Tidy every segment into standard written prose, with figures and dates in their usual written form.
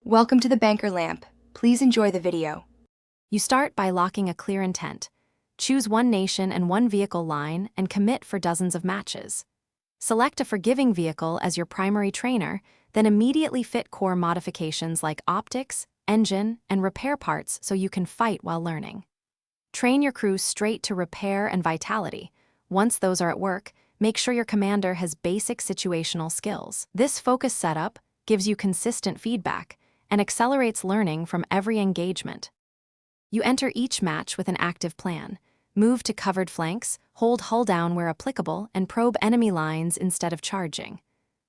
Welcome to the Banker Lamp. Please enjoy the video. You start by locking a clear intent. Choose one nation and one vehicle line and commit for dozens of matches. Select a forgiving vehicle as your primary trainer, then immediately fit core modifications like optics, engine, and repair parts so you can fight while learning. Train your crew straight to repair and vitality. Once those are at work, make sure your commander has basic situational skills. This focus setup gives you consistent feedback and accelerates learning from every engagement. You enter each match with an active plan. Move to covered flanks, hold hull down where applicable, and probe enemy lines instead of charging.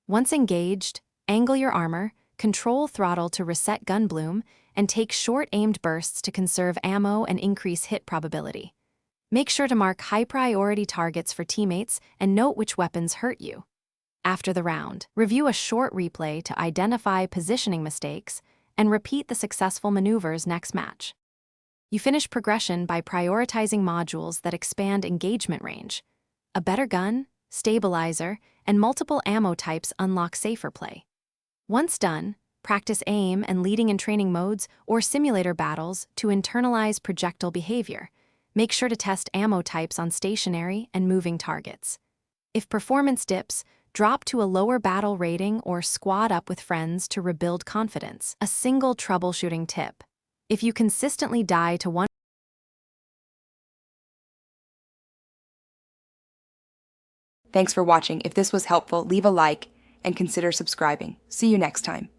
Once engaged, angle your armor, control throttle to reset gun bloom, and take short-aimed bursts to conserve ammo and increase hit probability. Make sure to mark high-priority targets for teammates and note which weapons hurt you. After the round, review a short replay to identify positioning mistakes and repeat the successful maneuvers next match. You finish progression by prioritizing modules that expand engagement range. A better gun, stabilizer, and multiple ammo types unlock safer play. Once done, practice aim and leading and training modes or simulator battles to internalize projectile behavior. Make sure to test ammo types on stationary and moving targets. If performance dips, drop to a lower battle rating or squad up with friends to rebuild confidence. A single troubleshooting tip. If you consistently die to one Thanks for watching. If this was helpful, leave a like and consider subscribing. See you next time.